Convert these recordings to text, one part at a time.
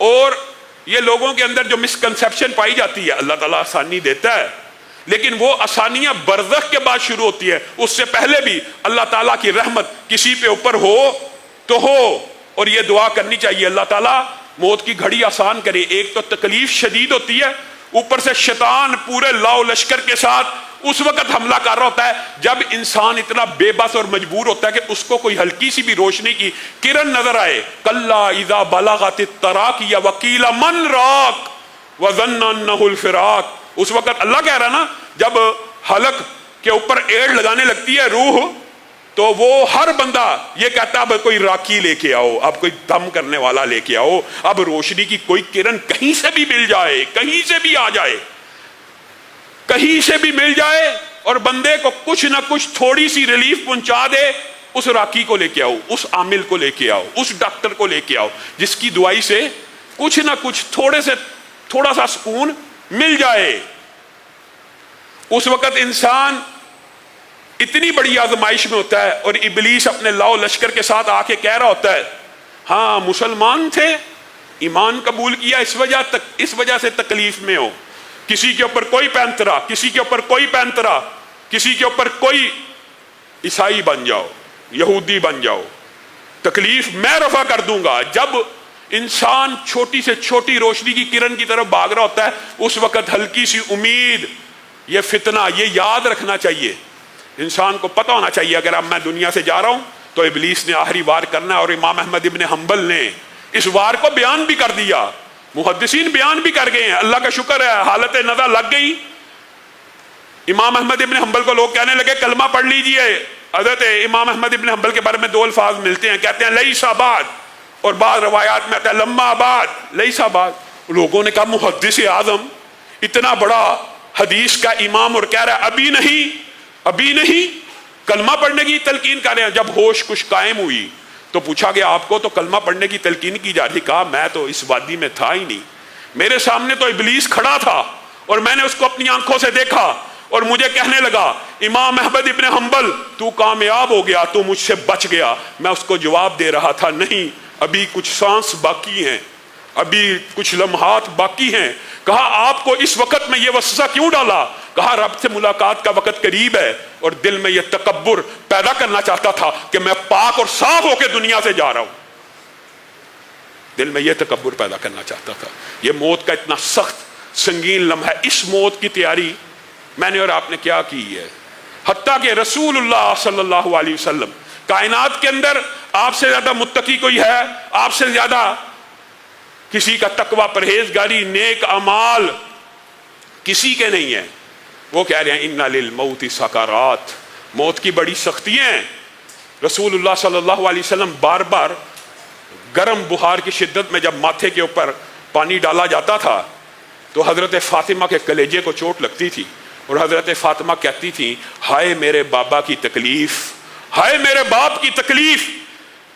اور یہ لوگوں کے اندر جو مسکنسیپشن پائی جاتی ہے، اللہ تعالیٰ آسانی دیتا ہے لیکن وہ آسانیاں برزخ کے بعد شروع ہوتی ہے، اس سے پہلے بھی اللہ تعالیٰ کی رحمت کسی پہ اوپر ہو تو ہو. اور یہ دعا کرنی چاہیے اللہ تعالیٰ موت کی گھڑی آسان کرے. ایک تو تکلیف شدید ہوتی ہے، اوپر سے شیطان پورے لاؤ لشکر کے ساتھ اس وقت حملہ کر رہا ہوتا ہے جب انسان اتنا بے بس اور مجبور ہوتا ہے کہ اس کو کوئی ہلکی سی بھی روشنی کی کرن نظر آئے. کلا اذا بلغت التراقی وقیل من راق وظن انہ الفراق. اس وقت اللہ کہہ رہا نا جب حلق کے اوپر ایڑ لگانے لگتی ہے روح تو وہ ہر بندہ یہ کہتا ہے اب کوئی راکی لے کے آؤ، اب کوئی دم کرنے والا لے کے آؤ، اب روشنی کی کوئی کرن کہیں سے بھی مل جائے، کہیں سے بھی آ جائے، کہیں سے بھی مل جائے اور بندے کو کچھ نہ کچھ تھوڑی سی ریلیف پہنچا دے. اس راکی کو لے کے آؤ، اس عامل کو لے کے آؤ، اس ڈاکٹر کو لے کے آؤ جس کی دوائی سے کچھ نہ کچھ تھوڑا سا سکون مل جائے. اس وقت انسان اتنی بڑی آزمائش میں ہوتا ہے اور ابلیس اپنے لاؤ لشکر کے ساتھ آ کے کہہ رہا ہوتا ہے ہاں مسلمان تھے، ایمان قبول کیا، اس وجہ سے تکلیف میں ہو. کسی کے اوپر کوئی پینترا، کسی کے اوپر کوئی پینترا، کسی کے اوپر کوئی عیسائی بن جاؤ، یہودی بن جاؤ، تکلیف میں رفع کر دوں گا. جب انسان چھوٹی سے چھوٹی روشنی کی کرن کی طرف بھاگ رہا ہوتا ہے اس وقت ہلکی سی امید، یہ فتنہ، یہ یاد رکھنا چاہیے. انسان کو پتہ ہونا چاہیے اگر اب میں دنیا سے جا رہا ہوں تو ابلیس نے آخری وار کرنا ہے. اور امام احمد ابن حنبل نے اس وار کو بیان بھی کر دیا، محدثین بیان بھی کر گئے ہیں. اللہ کا شکر ہے حالت نزع لگ گئی. امام احمد ابن حنبل کو لوگ کہنے لگے کلمہ پڑھ لیجئے. حضرت امام احمد ابن حنبل کے بارے میں دو الفاظ ملتے ہیں، کہتے ہیں لیس بعد، اور بعض روایات میں آتا ہے لما بعد، لیس بعد. لوگوں نے کہا محدث اعظم اتنا بڑا حدیث کا امام اور کہہ رہا ہے ابھی نہیں، ابھی نہیں، کلمہ پڑھنے کی تلقین کر رہے ہیں. جب ہوش کچھ قائم ہوئی تو پوچھا گیا آپ کو تو کلمہ پڑھنے کی تلقین کی جا رہی. کہا میں تو اس وادی میں تھا ہی نہیں، میرے سامنے تو ابلیس کھڑا تھا اور میں نے اس کو اپنی آنکھوں سے دیکھا اور مجھے کہنے لگا امام احمد ابن حنبل تو کامیاب ہو گیا، تو مجھ سے بچ گیا. میں اس کو جواب دے رہا تھا نہیں، ابھی کچھ سانس باقی ہیں، ابھی کچھ لمحات باقی ہیں. کہا آپ کو اس وقت میں یہ وسوسہ کیوں ڈالا؟ کہا رب سے ملاقات کا وقت قریب ہے اور دل میں یہ تکبر پیدا کرنا چاہتا تھا کہ میں پاک اور صاف ہو کے دنیا سے جا رہا ہوں. دل میں یہ تکبر پیدا کرنا چاہتا تھا. یہ موت کا اتنا سخت سنگین لمحہ، اس موت کی تیاری میں نے اور آپ نے کیا کی ہے؟ حتیٰ کہ رسول اللہ صلی اللہ علیہ وسلم کائنات کے اندر آپ سے زیادہ متقی کوئی ہے؟ آپ سے زیادہ کسی کا تقوی، پرہیزگاری، نیک اعمال کسی کے نہیں ہیں. وہ کہہ رہے ہیں اِنَّ لِلْمَوْتِ سَكَرَاتٍ، موت کی بڑی سختیاں ہیں. رسول اللہ صلی اللہ علیہ وسلم بار بار گرم بخار کی شدت میں جب ماتھے کے اوپر پانی ڈالا جاتا تھا تو حضرت فاطمہ کے کلیجے کو چوٹ لگتی تھی اور حضرت فاطمہ کہتی تھی ہائے میرے بابا کی تکلیف، ہائے میرے باپ کی تکلیف.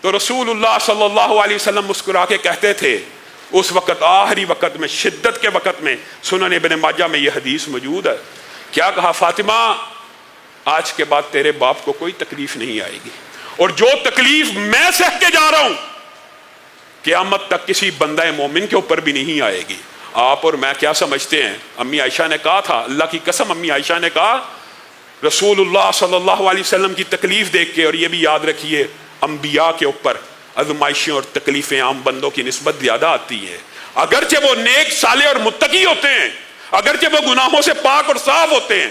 تو رسول اللہ صلی اللہ علیہ وسلم مسکرا کے کہتے تھے اس وقت، آخری وقت میں، شدت کے وقت میں، سنن ابن ماجہ میں یہ حدیث موجود ہے. کیا کہا؟ فاطمہ آج کے بعد تیرے باپ کو کوئی تکلیف نہیں آئے گی، اور جو تکلیف میں سہ کے جا رہا ہوں قیامت تک کسی بندہ مومن کے اوپر بھی نہیں آئے گی. آپ اور میں کیا سمجھتے ہیں؟ امی عائشہ نے کہا تھا، اللہ کی قسم امی عائشہ نے کہا رسول اللہ صلی اللہ علیہ وسلم کی تکلیف دیکھ کے، اور یہ بھی یاد رکھیے انبیاء کے اوپر آزمائشیں اور تکلیفیں عام بندوں کی نسبت زیادہ آتی ہیں. اگرچہ وہ نیک، صالح اور متقی ہوتے ہیں، اگرچہ وہ گناہوں سے پاک اور صاف ہوتے ہیں،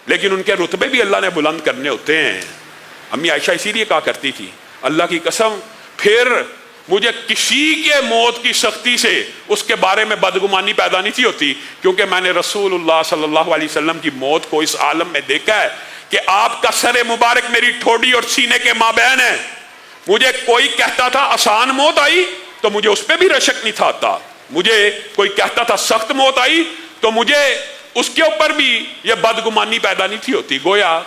لیکن ان کے رتبے بھی اللہ نے بلند کرنے ہوتے ہیں. امی عائشہ اسی لیے کہا کرتی تھی اللہ کی قسم پھر مجھے کسی کے موت کی سختی سے اس کے بارے میں بدگمانی پیدا نہیں تھی ہوتی، کیونکہ میں نے رسول اللہ صلی اللہ علیہ وسلم کی موت کو اس عالم میں دیکھا ہے کہ آپ کا سر مبارک میری ٹھوڈی اور سینے کے مابین ہے. مجھے کوئی کہتا تھا آسان موت آئی تو مجھے اس پہ بھی رشک نہیں تھا آتا، مجھے کوئی کہتا تھا سخت موت آئی تو مجھے اس کے اوپر بھی یہ بدگمانی پیدا نہیں تھی ہوتی. گویا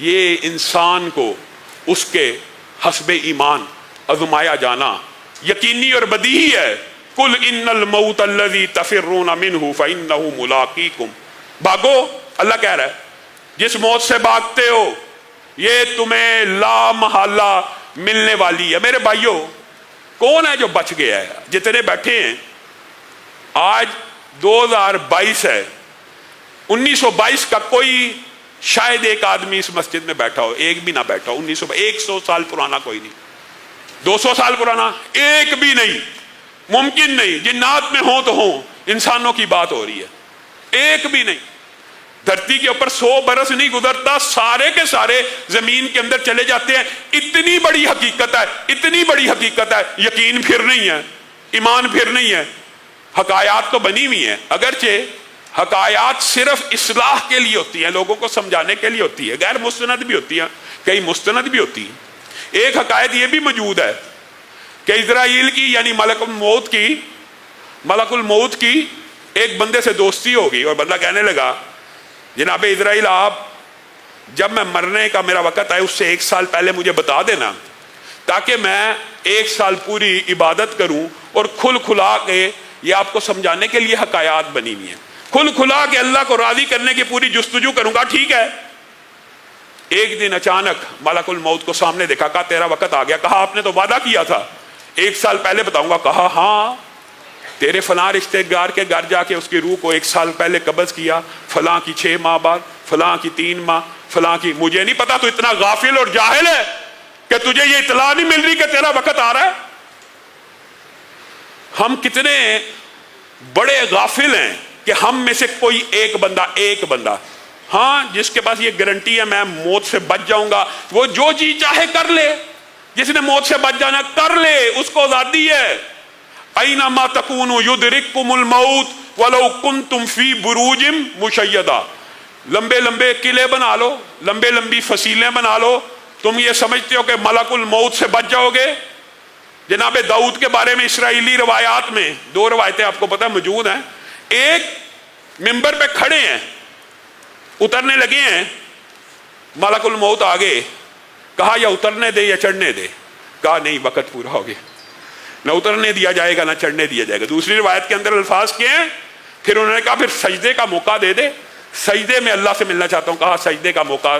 یہ انسان کو اس کے حسب ایمان آزمایا جانا یقینی اور بدیہی ہے. قل ان الموت الذی تفرون منہ فانہ ملاقیکم، بھاگو، اللہ کہہ رہا ہے جس موت سے بھاگتے ہو یہ تمہیں لا محالہ ملنے والی ہے. میرے بھائیوں، کون ہے جو بچ گیا ہے؟ جتنے بیٹھے ہیں، آج 2022 ہے، 1922 کا کوئی شاید ایک آدمی اس مسجد میں بیٹھا ہو، ایک بھی نہ بیٹھا ہو 100 سال پرانا کوئی نہیں، 200 سال پرانا ایک بھی نہیں، ممکن نہیں۔ جنات میں ہوں تو ہوں، انسانوں کی بات ہو رہی ہے، ایک بھی نہیں۔ دھرتی کے اوپر 100 برس نہیں گزرتا، سارے کے سارے زمین کے اندر چلے جاتے ہیں۔ اتنی بڑی حقیقت ہے، اتنی بڑی حقیقت ہے، یقین پھر نہیں ہے، ایمان پھر نہیں ہے۔ حقائق تو بنی ہوئی ہیں، اگرچہ حقائق صرف اصلاح کے لیے ہوتی ہیں، لوگوں کو سمجھانے کے لیے ہوتی ہے، غیر مستند بھی ہوتی ہیں، کئی مستند بھی ہوتی ہیں۔ ایک حقائق یہ بھی موجود ہے کہ اسرائیل کی یعنی ملک الموت کی ایک بندے سے دوستی ہوگی، اور بندہ کہنے لگا جناب اسرائیل، آپ جب میں مرنے کا میرا وقت آئے اس سے 1 سال پہلے مجھے بتا دینا، تاکہ میں 1 سال پوری عبادت کروں اور کھل کھلا کے، یہ آپ کو سمجھانے کے لیے حقائق بنی ہوئی ہیں، کھل کھلا کے اللہ کو راضی کرنے کی پوری جستجو کروں گا۔ ٹھیک ہے۔ ایک دن اچانک ملک الموت کو سامنے دیکھا، کہا تیرا وقت آ گیا۔ کہا آپ نے تو وعدہ کیا تھا 1 سال پہلے بتاؤں گا۔ کہا ہاں، تیرے فلاں رشتہ دار کے گھر جا کے اس کی روح کو 1 سال پہلے قبض کیا، فلاں کی 6 ماہ بعد، فلاں کی 3 ماہ، فلاں کی۔ مجھے نہیں پتا تو اتنا غافل اور جاہل ہے کہ تجھے یہ اطلاع نہیں مل رہی کہ تیرا وقت آ رہا ہے۔ ہم کتنے بڑے غافل ہیں کہ ہم میں سے کوئی ایک بندہ ہاں جس کے پاس یہ گارنٹی ہے میں موت سے بچ جاؤں گا، وہ جو جی چاہے کر لے۔ جس نے موت سے بچ جانا کر لے، اس کو آزادی ہے۔ اینما تکونوا یدرککم الموت ولو کنتم فی بروج مشیدہ۔ لمبے لمبے قلعے بنا لو، لمبے لمبی فصیلیں بنا لو، تم یہ سمجھتے ہو کہ ملک الموت سے بچ جاؤ گے؟ جناب داؤد کے بارے میں اسرائیلی روایات میں 2 روایتیں آپ کو پتہ موجود ہیں۔ ایک منبر پہ کھڑے ہیں، اترنے لگے ہیں، ملک الموت آگے، کہا یا اترنے دے یا چڑھنے دے۔ کہا نہیں، وقت پورا ہو گیا، نہ اترنے دیا جائے گا نہ چڑھنے دیا جائے گا۔ دوسری روایت کے اندر الفاظ کیا ہیں؟ پھر انہوں نے کہا پھر سجدے کا موقع دے دے، سجدے میں اللہ سے ملنا چاہتا ہوں۔ کہا سجدے کا موقع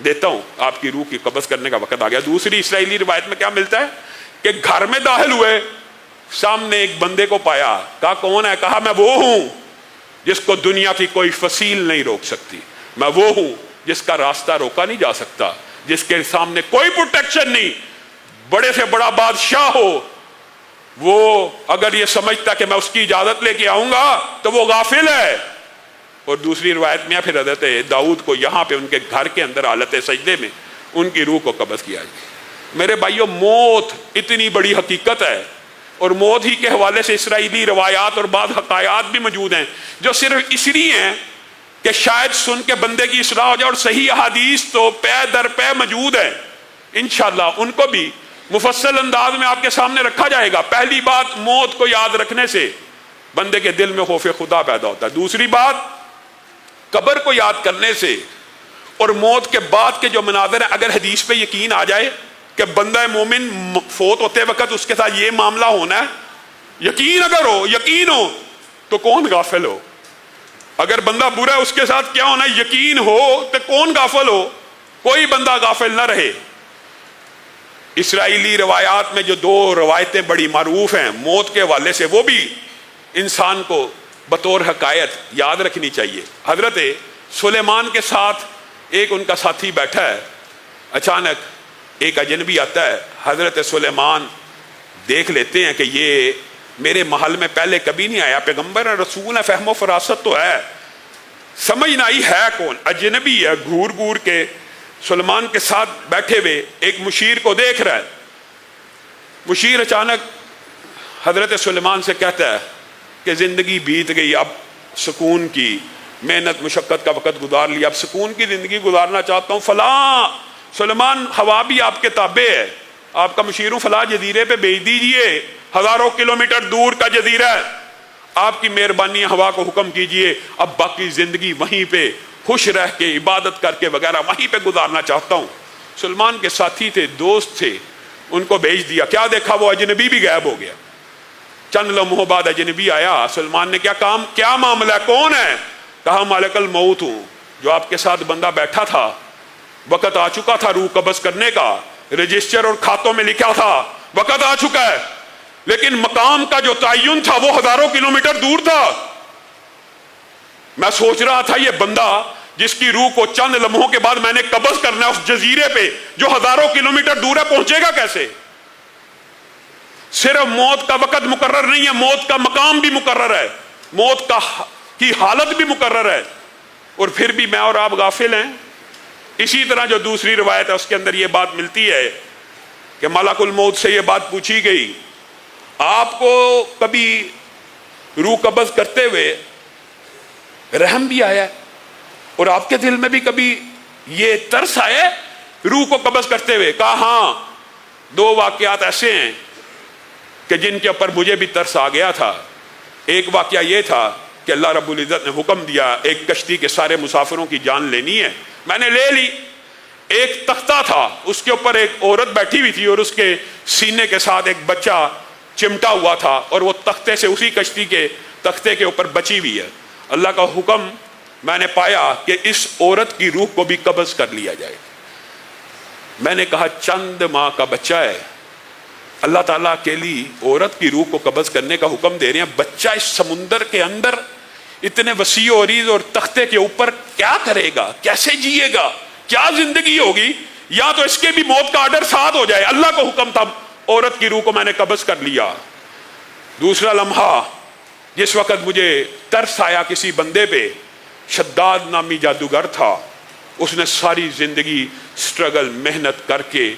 دیتا ہوں، آپ کی روح کی قبض کرنے کا وقت آ گیا۔ دوسری اسرائیلی روایت میں کیا ملتا ہے کہ گھر میں داخل ہوئے، سامنے ایک بندے کو پایا۔ کہا کون ہے؟ کہا میں وہ ہوں جس کو دنیا کی کوئی فصیل نہیں روک سکتی، میں وہ ہوں جس کا راستہ روکا نہیں جا سکتا، جس کے سامنے کوئی پروٹیکشن نہیں، بڑے سے بڑا بادشاہ ہو، وہ اگر یہ سمجھتا کہ میں اس کی اجازت لے کے آؤں گا تو وہ غافل ہے۔ اور دوسری روایت میں پھر حضرت داؤد کو یہاں پہ ان کے گھر کے اندر حالت سجدے میں ان کی روح کو قبض کیا جائے۔ میرے بھائیوں، موت اتنی بڑی حقیقت ہے، اور موت ہی کے حوالے سے اسرائیلی روایات اور بعض حقائق بھی موجود ہیں جو صرف اس لیے ہیں کہ شاید سن کے بندے کی اصلاح ہو جائے، اور صحیح احادیث تو پے در پے موجود ہے، انشاءاللہ ان کو بھی مفصل انداز میں آپ کے سامنے رکھا جائے گا۔ پہلی بات، موت کو یاد رکھنے سے بندے کے دل میں خوف خدا پیدا ہوتا ہے۔ دوسری بات، قبر کو یاد کرنے سے اور موت کے بعد کے جو مناظر ہیں، اگر حدیث پہ یقین آ جائے کہ بندہ مومن فوت ہوتے وقت اس کے ساتھ یہ معاملہ ہونا ہے، یقین اگر ہو، یقین ہو تو کون غافل ہو؟ اگر بندہ برا ہے اس کے ساتھ کیا ہونا ہے یقین ہو تو کون غافل ہو؟ کوئی بندہ غافل نہ رہے۔ اسرائیلی روایات میں جو 2 روایتیں بڑی معروف ہیں موت کے حوالے سے، وہ بھی انسان کو بطور حقائق یاد رکھنی چاہیے۔ حضرت سلیمان کے ساتھ ایک ان کا ساتھی بیٹھا ہے، اچانک ایک اجنبی آتا ہے، حضرت سلیمان دیکھ لیتے ہیں کہ یہ میرے محل میں پہلے کبھی نہیں آیا، پیغمبر ہے، رسول ہے، فہم و فراست تو ہے، سمجھ نہ آئی ہے کون، اجنبی ہے، گھور گھور کے سلیمان کے ساتھ بیٹھے ہوئے ایک مشیر کو دیکھ رہا ہے۔ مشیر اچانک حضرت سلیمان سے کہتا ہے کہ زندگی بیت گئی، اب سکون کی محنت مشقت کا وقت گزار لیا، اب سکون کی زندگی گزارنا چاہتا ہوں۔ فلاں سلیمان، ہوا بھی آپ کے تابع ہے، آپ کا مشیر ہوں، فلاں جزیرے پہ بھیج دیجئے، ہزاروں کلومیٹر دور کا جزیرہ ہے، آپ کی مہربانی، ہوا کو حکم کیجئے، اب باقی زندگی وہیں پہ خوش رہ کے عبادت کر کے وغیرہ وہیں پہ گزارنا چاہتا ہوں۔ سلمان کے ساتھی تھے، دوست تھے، ان کو بھیج دیا۔ کیا دیکھا، وہ اجنبی بھی غائب ہو گیا۔ چند لمحوں بعد اجنبی آیا، سلمان نے کیا معاملہ ہے، کون ہے؟ کہا ملک الموت ہوں، جو آپ کے ساتھ بندہ بیٹھا تھا، وقت آ چکا تھا روح قبض کرنے کا، رجسٹر اور کھاتوں میں لکھا تھا وقت آ چکا ہے، لیکن مقام کا جو تعین تھا وہ ہزاروں کلومیٹر دور تھا. میں سوچ رہا تھا یہ بندہ جس کی روح کو چند لمحوں کے بعد میں نے قبض کرنا ہے اس جزیرے پہ جو ہزاروں کلومیٹر دور ہے پہنچے گا کیسے؟ صرف موت کا وقت مقرر نہیں ہے، موت کا مقام بھی مقرر ہے، موت کی حالت بھی مقرر ہے، اور پھر بھی میں اور آپ غافل ہیں. اسی طرح جو دوسری روایت ہے اس کے اندر یہ بات ملتی ہے کہ ملک الموت سے یہ بات پوچھی گئی، آپ کو کبھی روح قبض کرتے ہوئے رحم بھی آیا ہے اور آپ کے دل میں بھی کبھی یہ ترس آیا ہے روح کو قبض کرتے ہوئے؟ کہا ہاں، 2 واقعات ایسے ہیں کہ جن کے اوپر مجھے بھی ترس آ گیا تھا. ایک واقعہ یہ تھا کہ اللہ رب العزت نے حکم دیا ایک کشتی کے سارے مسافروں کی جان لینی ہے، میں نے لے لی. ایک تختہ تھا، اس کے اوپر ایک عورت بیٹھی ہوئی تھی اور اس کے سینے کے ساتھ ایک بچہ چمٹا ہوا تھا، اور وہ تختے سے اسی کشتی کے تختے کے اوپر بچی ہوئی ہے. اللہ کا حکم میں نے پایا کہ اس عورت کی روح کو بھی قبض کر لیا جائے. میں نے کہا چند ماہ کا بچہ ہے، اللہ تعالیٰ کے لیے عورت کی روح کو قبض کرنے کا حکم دے رہے ہیں، بچہ اس سمندر کے اندر اتنے وسیع و عریض اور تختے کے اوپر کیا کرے گا، کیسے جیے گا، کیا زندگی ہوگی؟ یا تو اس کے بھی موت کا آرڈر ساتھ ہو جائے. اللہ کو حکم تھا، عورت کی روح کو میں نے قبض کر لیا. دوسرا لمحہ جس وقت مجھے ترس آیا کسی بندے پہ، شداد نامی جادوگر تھا، اس نے ساری زندگی سٹرگل محنت کر کے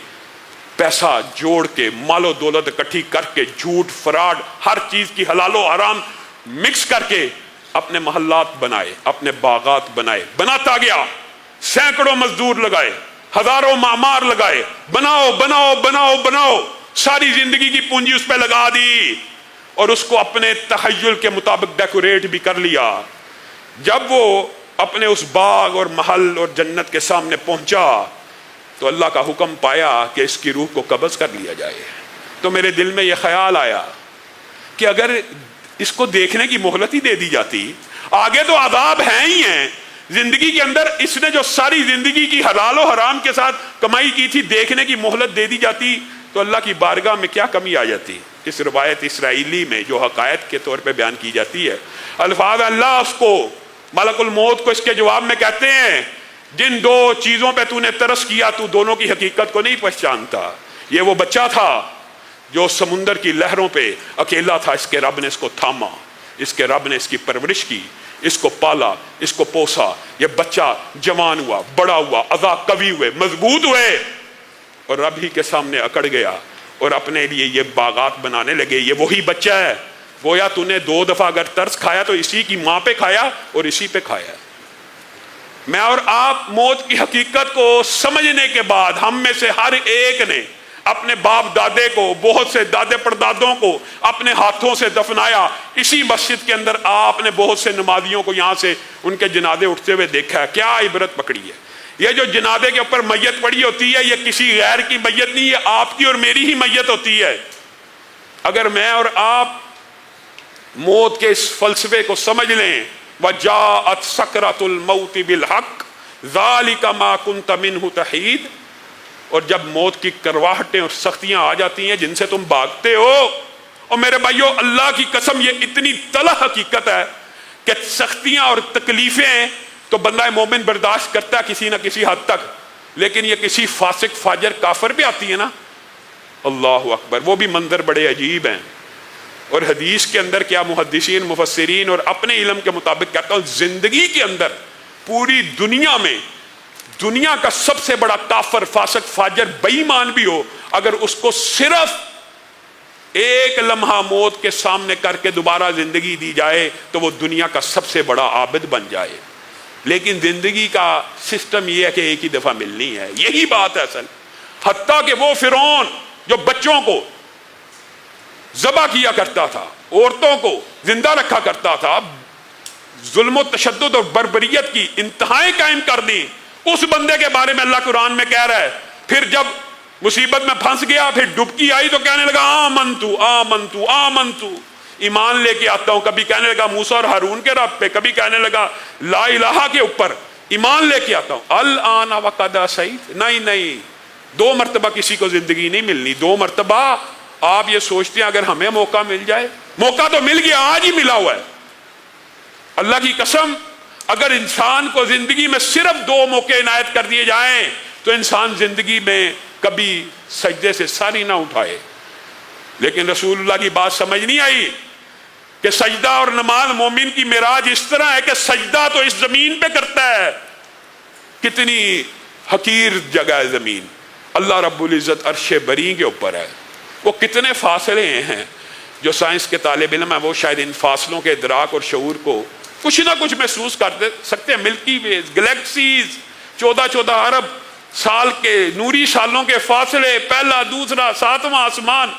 پیسہ جوڑ کے مال و دولت اکٹھی کر کے جھوٹ فراڈ ہر چیز کی حلال و حرام مکس کر کے اپنے محلات بنائے، اپنے باغات بنائے، بناتا گیا، سینکڑوں مزدور لگائے، ہزاروں معمار لگائے، بناؤ بناؤ بناؤ بناؤ، ساری زندگی کی پونجی اس پہ لگا دی اور اس کو اپنے تخیل کے مطابق ڈیکوریٹ بھی کر لیا. جب وہ اپنے اس باغ اور محل اور جنت کے سامنے پہنچا تو اللہ کا حکم پایا کہ اس کی روح کو قبض کر لیا جائے. تو میرے دل میں یہ خیال آیا کہ اگر اس کو دیکھنے کی مہلت ہی دے دی جاتی، آگے تو عذاب ہیں ہی ہیں، زندگی کے اندر اس نے جو ساری زندگی کی حلال و حرام کے ساتھ کمائی کی تھی، دیکھنے کی مہلت دے دی جاتی تو اللہ کی بارگاہ میں کیا کمی آ جاتی. اس روایت اسرائیلی میں جو حقائق کے طور پہ بیان کی جاتی ہے، الفاظ اللہ اس کو ملک الموت کو اس کے جواب میں کہتے ہیں جن 2 چیزوں پہ تو نے ترس کیا تو دونوں کی حقیقت کو نہیں پہچانتا. یہ وہ بچہ تھا جو سمندر کی لہروں پہ اکیلا تھا، اس کے رب نے اس کو تھاما، اس کے رب نے اس کی پرورش کی، اس کو پالا، اس کو پوسا. یہ بچہ جوان ہوا، بڑا ہوا، اعضاء قوی ہوئے، مضبوط ہوئے اور رب ہی کے سامنے اکڑ گیا اور اپنے لیے یہ باغات بنانے لگے. یہ وہی بچہ ہے، گویا تو نے 2 دفعہ اگر ترس کھایا تو اسی کی ماں پہ کھایا اور اسی پہ کھایا. میں اور آپ موت کی حقیقت کو سمجھنے کے بعد ہم میں سے ہر ایک نے اپنے باپ دادے کو، بہت سے دادے پردادوں کو اپنے ہاتھوں سے دفنایا. اسی مسجد کے اندر آپ نے بہت سے نمازیوں کو یہاں سے ان کے جنازے اٹھتے ہوئے دیکھا ہے. کیا عبرت پکڑی ہے؟ یہ جو جنازے کے اوپر میت پڑی ہوتی ہے یہ کسی غیر کی میت نہیں، یہ آپ کی اور میری ہی میت ہوتی ہے. اگر میں اور آپ موت کے اس فلسفے کو سمجھ لیں، وَجَاءَتْ سَكْرَةُ الْمَوْتِ بِالْحَقِّ ذَلِكَ مَا كُنْتَ مِنْهُ تَحِيدُ، اور جب موت کی کرواہٹیں اور سختیاں آ جاتی ہیں جن سے تم بھاگتے ہو، اور میرے بھائیو اللہ کی قسم یہ اتنی تلخ حقیقت ہے کہ سختیاں اور تکلیفیں تو بندہ مومن برداشت کرتا ہے کسی نہ کسی حد تک، لیکن یہ کسی فاسق فاجر کافر پہ آتی ہے نا، اللہ اکبر، وہ بھی منظر بڑے عجیب ہیں. اور حدیث کے اندر کیا محدثین مفسرین اور اپنے علم کے مطابق کہتا ہوں، زندگی کے اندر پوری دنیا میں دنیا کا سب سے بڑا کافر فاسق فاجر بے ایمان بھی ہو، اگر اس کو صرف ایک لمحہ موت کے سامنے کر کے دوبارہ زندگی دی جائے تو وہ دنیا کا سب سے بڑا عابد بن جائے. لیکن زندگی کا سسٹم یہ ہے کہ ایک ہی دفعہ ملنی ہے، یہی بات ہے اصل. حتیٰ کہ وہ فرعون جو بچوں کو ذبح کیا کرتا تھا، عورتوں کو زندہ رکھا کرتا تھا، ظلم و تشدد اور بربریت کی انتہائیں قائم کر دی، اس بندے کے بارے میں اللہ قرآن میں کہہ رہا ہے. پھر جب مصیبت میں پھنس گیا، پھر ڈبکی آئی تو کہنے لگا آمنتو آمنتو آمنتو، ایمان لے کے آتا ہوں. کبھی کہنے لگا موسیٰ اور ہارون کے رب پہ، کبھی کہنے لگا لا الہ کے اوپر ایمان لے کے آتا ہوں. الآن وقد عصیت، نہیں 2 مرتبہ کسی کو زندگی نہیں ملنی، 2 مرتبہ آپ یہ سوچتے ہیں اگر ہمیں موقع مل جائے؟ موقع تو مل گیا، آج ہی ملا ہوا ہے۔ اللہ کی قسم، اگر انسان کو زندگی میں صرف 2 موقع عنایت کر دیے جائیں تو انسان زندگی میں کبھی سجدے سے سر ہی نہ اٹھائے۔ لیکن رسول اللہ کی بات سمجھ نہیں آئی کہ سجدہ اور نماز مومن کی معراج اس طرح ہے کہ سجدہ تو اس زمین پہ کرتا ہے، کتنی حقیر جگہ ہے زمین، اللہ رب العزت عرش بری کے اوپر ہے، وہ کتنے فاصلے ہیں۔ جو سائنس کے طالب علم ہیں وہ شاید ان فاصلوں کے ادراک اور شعور کو کچھ نہ کچھ محسوس کر سکتے ہیں۔ ملکی ویز، گلیکسیز، 14 ارب سال کے نوری سالوں کے فاصلے، پہلا، دوسرا، 7واں آسمان،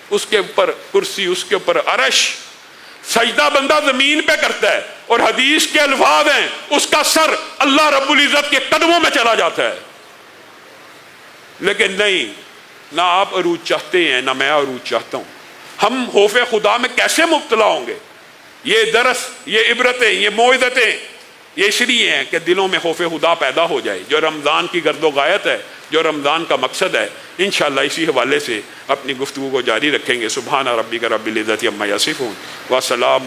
اس کے اوپر کرسی، اس کے اوپر عرش۔ سجدہ بندہ زمین پہ کرتا ہے اور حدیث کے الفاظ ہیں اس کا سر اللہ رب العزت کے قدموں میں چلا جاتا ہے۔ لیکن نہیں، نہ آپ عروج چاہتے ہیں نہ میں عروج چاہتا ہوں۔ ہم خوف خدا میں کیسے مبتلا ہوں گے؟ یہ درس، یہ عبرتیں، یہ موعظتیں یہ اس لیے ہیں کہ دلوں میں خوف خدا پیدا ہو جائے، جو رمضان کی گرد و غایت ہے، جو رمضان کا مقصد ہے۔ انشاءاللہ اسی حوالے سے اپنی گفتگو کو جاری رکھیں گے۔ سبحان ربک رب العزت عما یصفون وسلام